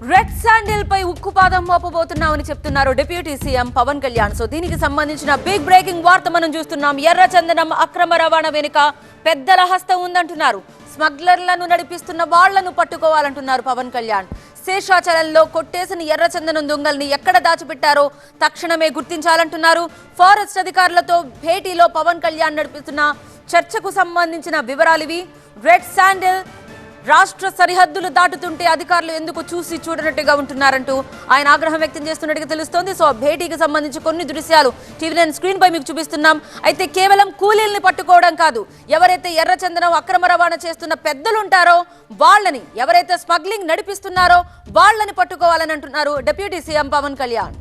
Red sandal పై ఉక్కుపాదం మోపబోతున్నామని చెప్తున్నారు deputy CM Pawan Kalyan. So దీనికి సంబంధించిన బిగ్ బ్రేకింగ్ వార్త మనం చూస్తున్నాం. ఎర్రచందనం అక్రమ రవాణా వెనుక పెద్దల హస్తం ఉందంటున్నారు. స్మగ్లర్లను నడిపిస్తున్న వాళ్లను పట్టుకోవాలంటున్నారు పవన్ కళ్యాణ్. శేషాచలంలో కొట్టేసిన ఎర్రచందనం దొంగల్ని ఎక్కడ దాచిపెట్టారో తక్షణమే గుర్తించాలంటున్నారు. ఫారెస్ట్ అధికారులతో భేటీలో పవన్ కళ్యాణ్ నడిపిస్తున్న చర్చకు సంబంధించిన వివరాలు ఇవి. రెడ్ శాండిల్ రాష్ట్ర సరిహద్దులు దాటుతుంటే అధికారులు ఎందుకు చూసి చూడనట్టుగా ఉంటున్నారంటూ ఆయన ఆగ్రహం వ్యక్తం చేస్తున్నట్టుగా తెలుస్తోంది. సో భేటీకి సంబంధించి కొన్ని దృశ్యాలు టీవీ9 స్క్రీన్ పై మీకు చూపిస్తున్నాం. అయితే కేవలం కూలీల్ని పట్టుకోవడం కాదు, ఎవరైతే ఎర్రచందనం అక్రమ రవాణా చేస్తున్న పెద్దలు ఉంటారో వాళ్ళని, ఎవరైతే స్మగ్లింగ్ నడిపిస్తున్నారో వాళ్ళని పట్టుకోవాలని అంటున్నారు డిప్యూటీ సీఎం పవన్ కళ్యాణ్.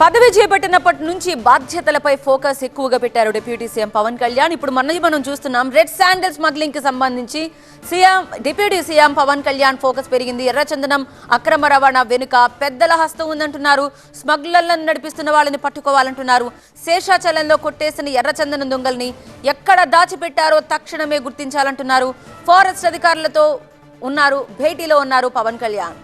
పదవి చేపట్టినప్పటి నుంచి బాధ్యతలపై ఫోకస్ ఎక్కువగా పెట్టారు డిప్యూటీ సీఎం పవన్ కళ్యాణ్. ఇప్పుడు మనం చూస్తున్నాం రెడ్ శాండిల్ స్మగ్లింగ్ కి సంబంధించి deputy CM Pawan Kalyan focus పెరిగింది. ఎర్రచందనం అక్రమ రవాణా వెనుక పెద్దల హస్తం ఉందంటున్నారు. స్మగ్లర్లను నడిపిస్తున్న వాళ్ళని పట్టుకోవాలంటున్నారు. శేషాచలంలో కొట్టేసిన ఎర్రచందనం దొంగల్ని ఎక్కడ దాచిపెట్టారో తక్షణమే గుర్తించాలంటున్నారు. ఫారెస్ట్ అధికారులతో భేటీలో ఉన్నారు పవన్ కళ్యాణ్.